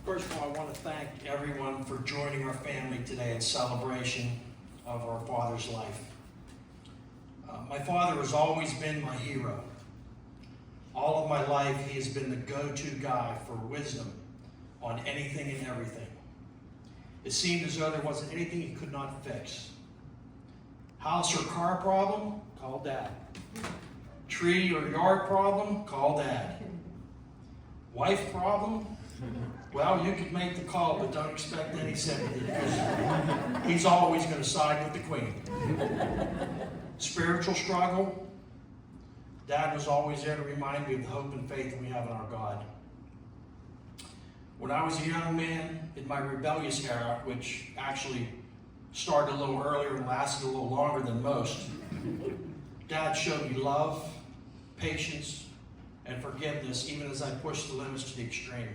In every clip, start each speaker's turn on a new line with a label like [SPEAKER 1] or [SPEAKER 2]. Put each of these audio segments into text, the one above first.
[SPEAKER 1] First of all, I want to thank everyone for joining our family today in celebration of our father's life. My father has always been my hero. All of my life, he has been the go-to guy for wisdom on anything and everything. It seemed as though there wasn't anything he could not fix. House or car problem? Call Dad. Tree or yard problem? Call Dad. Wife problem? Well, you could make the call, but don't expect any sympathy because he's always going to side with the queen. Spiritual struggle? Dad was always there to remind me of the hope and faith that we have in our God. When I was a young man in my rebellious era, which actually started a little earlier and lasted a little longer than most, Dad showed me love, patience, and forgiveness even as I pushed the limits to the extreme.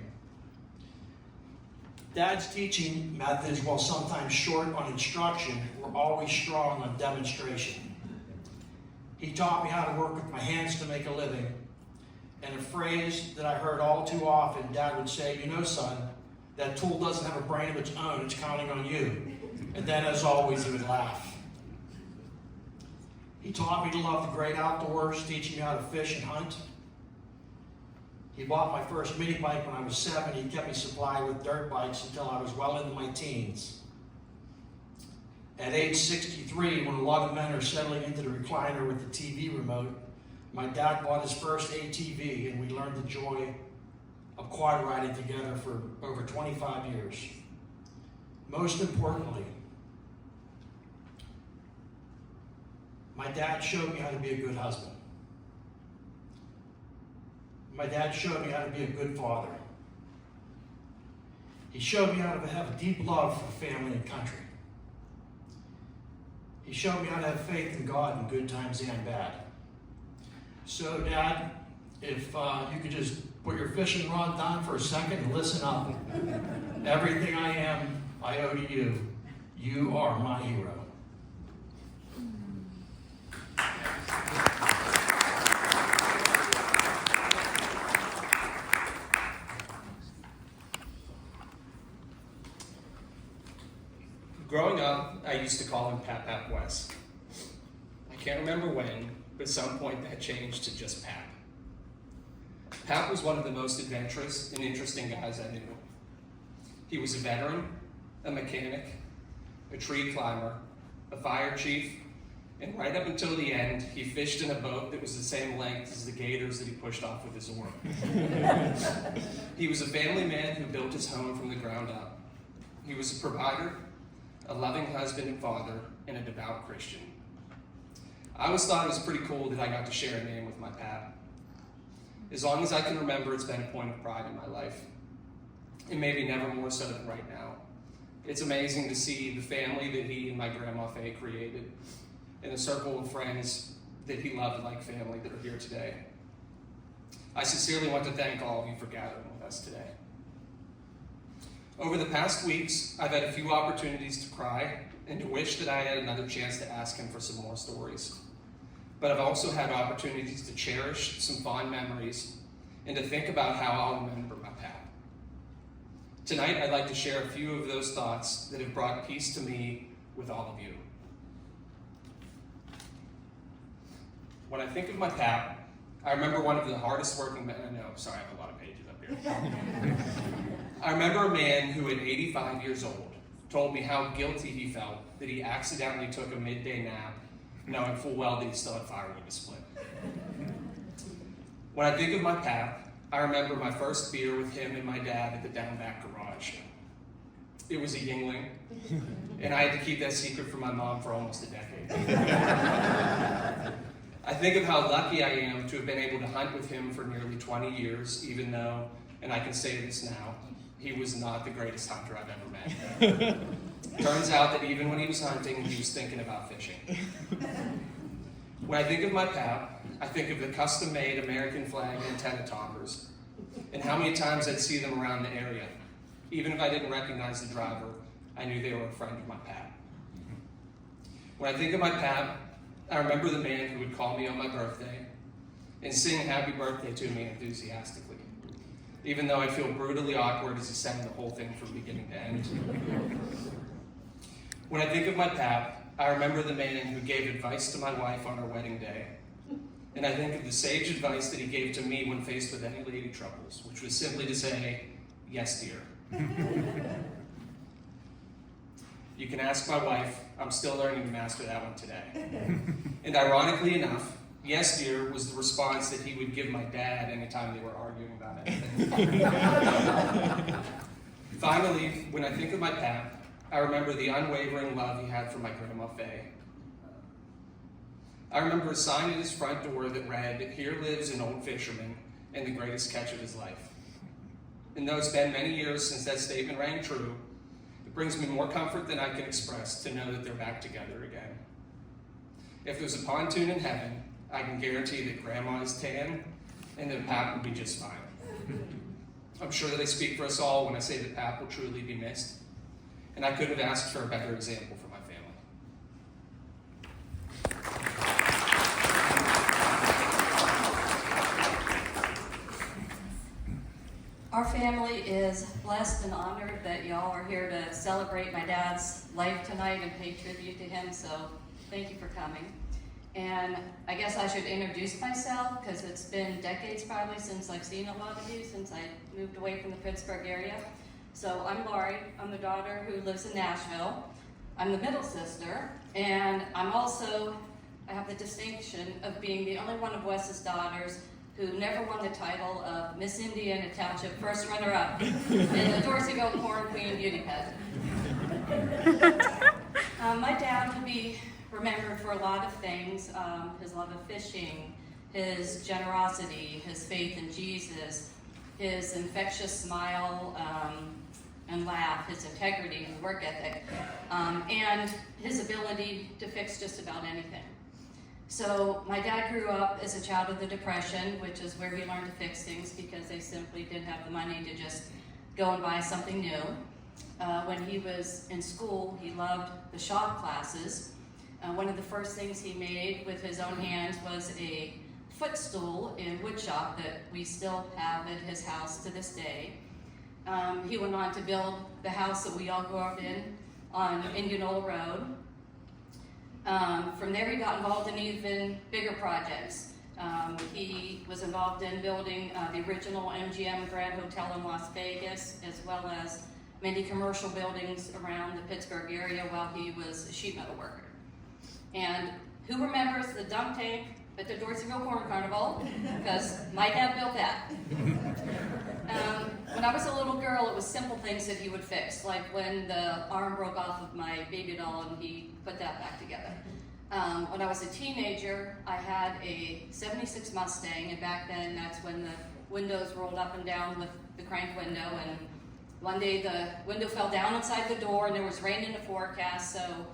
[SPEAKER 1] Dad's teaching methods, while sometimes short on instruction, were always strong on demonstration. He taught me how to work with my hands to make a living. And a phrase that I heard all too often, Dad would say, "You know, son, that tool doesn't have a brain of its own, it's counting on you." And then, as always, he would laugh. He taught me to love the great outdoors, teaching me how to fish and hunt. He bought my first mini bike when I was 7. He kept me supplied with dirt bikes until I was well into my teens. At age 63, when a lot of men are settling into the recliner with the TV remote, my dad bought his first ATV, and we learned the joy of quad riding together for over 25 years. Most importantly, my dad showed me how to be a good husband. My dad showed me how to be a good father. He showed me how to have a deep love for family and country. He showed me how to have faith in God in good times and bad. So, Dad, if you could just put your fishing rod down for a second and listen up. Everything I am, I owe to you. You are my hero.
[SPEAKER 2] Growing up, I used to call him Pap Pap Wes. I can't remember when, but at some point that changed to just Pap. Pap was one of the most adventurous and interesting guys I knew. He was a veteran, a mechanic, a tree climber, a fire chief, and right up until the end, he fished in a boat that was the same length as the gators that he pushed off with his oar. He was a family man who built his home from the ground up. He was a provider, a loving husband and father, and a devout Christian. I always thought it was pretty cool that I got to share a name with my Pap. As long as I can remember, it's been a point of pride in my life. And maybe never more so than right now. It's amazing to see the family that he and my Grandma Faye created, and the circle of friends that he loved like family that are here today. I sincerely want to thank all of you for gathering with us today. Over the past weeks, I've had a few opportunities to cry and to wish that I had another chance to ask him for some more stories. But I've also had opportunities to cherish some fond memories and to think about how I'll remember my Pap. Tonight, I'd like to share a few of those thoughts that have brought peace to me with all of you. When I think of my Pap, I remember one of the hardest working men I know. Sorry, I have a lot of pages up here. I remember a man who, at 85 years old, told me how guilty he felt that he accidentally took a midday nap, knowing full well that he still had firewood to split. When I think of my Pap, I remember my first beer with him and my dad at the down back garage. It was a Yingling, and I had to keep that secret from my mom for almost a decade. I think of how lucky I am to have been able to hunt with him for nearly 20 years, even though, and I can say this now, he was not the greatest hunter I've ever met. Turns out that even when he was hunting, he was thinking about fishing. When I think of my Pap, I think of the custom-made American flag antenna toppers, and how many times I'd see them around the area. Even if I didn't recognize the driver, I knew they were a friend of my Pap. When I think of my Pap, I remember the man who would call me on my birthday and sing happy birthday to me enthusiastically. even though I feel brutally awkward as he sang the whole thing from beginning to end. When I think of my pap, I remember the man who gave advice to my wife on our wedding day. And I think of the sage advice that he gave to me when faced with any lady troubles, which was simply to say, "Yes, dear." You can ask my wife. I'm still learning to master that one today. And ironically enough, "Yes, dear" was the response that he would give my dad anytime they were arguing about anything. Finally, when I think of my pap, I remember the unwavering love he had for my grandma Faye. I remember a sign at his front door that read, "Here lives an old fisherman and the greatest catch of his life." And though it's been many years since that statement rang true, it brings me more comfort than I can express to know that they're back together again. If there's a pontoon in heaven, I can guarantee that Grandma is tan and that Pap will be just fine. I'm sure that I speak for us all when I say that Pap will truly be missed, and I couldn't have asked for a better example for my family.
[SPEAKER 3] Our family is blessed and honored that y'all are here to celebrate my dad's life tonight and pay tribute to him, so thank you for coming. And I guess I should introduce myself because it's been decades probably since I've seen a lot of you, since I moved away from the Pittsburgh area. So I'm Laurie. I'm the daughter who lives in Nashville. I'm the middle sister, and I have the distinction of being the only one of Wes's daughters who never won the title of Miss Indiana Township first runner-up in the Dorseyville Corn Queen Beauty Pageant. My dad will be remembered for a lot of things, his love of fishing, his generosity, his faith in Jesus, his infectious smile and laugh, his integrity and work ethic, and his ability to fix just about anything. So my dad grew up as a child of the Depression, which is where he learned to fix things because they simply didn't have the money to just go and buy something new. When he was in school, he loved the shop classes. One of the first things he made with his own hands was a footstool in woodshop that we still have at his house to this day. He went on to build the house that we all grew up in on Indianola Road. From there he got involved in even bigger projects. He was involved in building the original MGM Grand Hotel in Las Vegas, as well as many commercial buildings around the Pittsburgh area while he was a sheet metal worker. And who remembers the dunk tank at the Dorseyville Corn Carnival? Because my dad built that. When I was a little girl, it was simple things that he would fix, like when the arm broke off of my baby doll and he put that back together. When I was a teenager, I had a 76 Mustang, and back then that's when the windows rolled up and down with the crank window, and one day the window fell down inside the door and there was rain in the forecast, so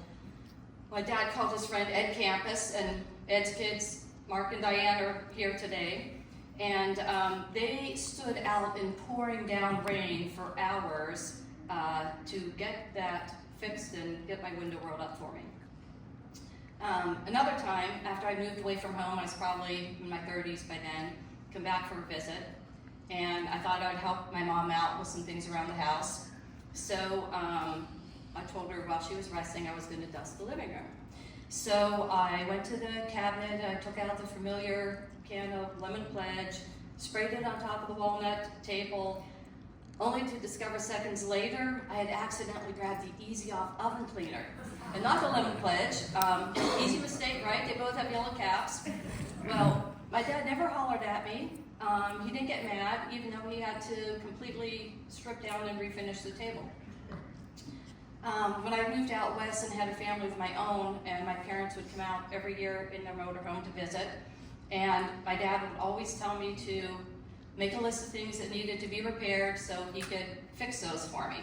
[SPEAKER 3] my dad called his friend Ed Campus, and Ed's kids, Mark and Diane, are here today. And they stood out in pouring down rain for hours to get that fixed and get my window rolled up for me. Another time, after I moved away from home, I was probably in my 30s by then, come back for a visit, and I thought I'd help my mom out with some things around the house. So I told her while she was resting I was going to dust the living room. So I went to the cabinet, I took out the familiar can of lemon pledge, sprayed it on top of the walnut table, only to discover seconds later I had accidentally grabbed the Easy Off oven cleaner and not the lemon pledge. Easy mistake, right? They both have yellow caps. Well, my dad never hollered at me. He didn't get mad, even though he had to completely strip down and refinish the table. When I moved out west and had a family of my own, and my parents would come out every year in their motorhome to visit, and my dad would always tell me to make a list of things that needed to be repaired so he could fix those for me.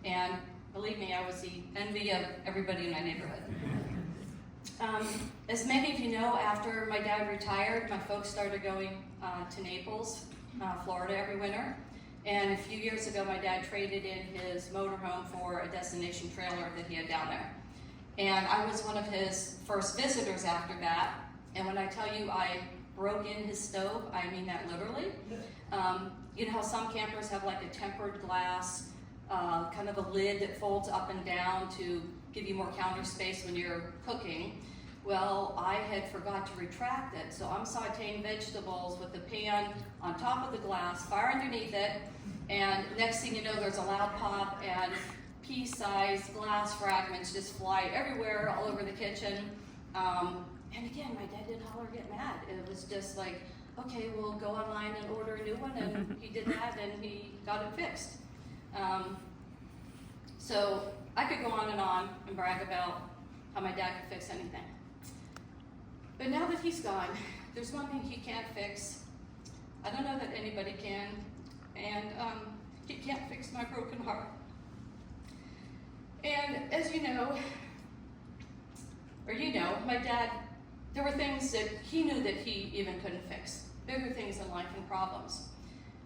[SPEAKER 3] And believe me, I was the envy of everybody in my neighborhood. As many of you know, after my dad retired, my folks started going to Naples, Florida every winter. And a few years ago, my dad traded in his motorhome for a destination trailer that he had down there. And I was one of his first visitors after that. And when I tell you I broke in his stove, I mean that literally. You know how some campers have like a tempered glass, kind of a lid that folds up and down to give you more counter space when you're cooking. Well, I had forgot to retract it, so I'm sauteing vegetables with the pan on top of the glass, fire underneath it, and next thing you know, there's a loud pop and pea-sized glass fragments just fly everywhere all over the kitchen. And again, my dad didn't holler or get mad. It was just like, okay, we'll go online and order a new one, and he did that, and he got it fixed. So I could go on and brag about how my dad could fix anything. But now that he's gone, there's one thing he can't fix. I don't know that anybody can, and he can't fix my broken heart. And as you know, my dad, there were things that he knew that he even couldn't fix, bigger things in life and problems.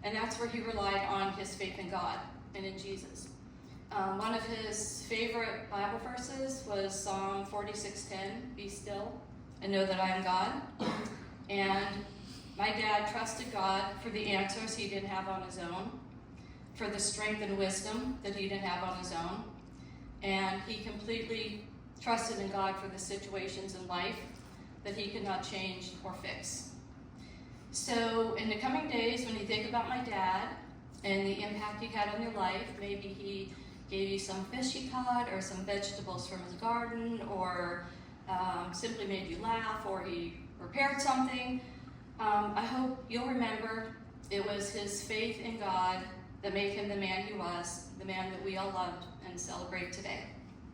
[SPEAKER 3] And that's where he relied on his faith in God and in Jesus. One of his favorite Bible verses was Psalm 46:10, "Be still and know that I am God." And my dad trusted God for the answers he didn't have on his own, for the strength and wisdom that he didn't have on his own, and he completely trusted in God for the situations in life that he could not change or fix. So in the coming days, when you think about my dad and the impact he had on your life, maybe he gave you some fish he caught or some vegetables from his garden, or simply made you laugh, or he repaired something. I hope you'll remember it was his faith in God that made him the man he was, the man that we all loved and celebrate today.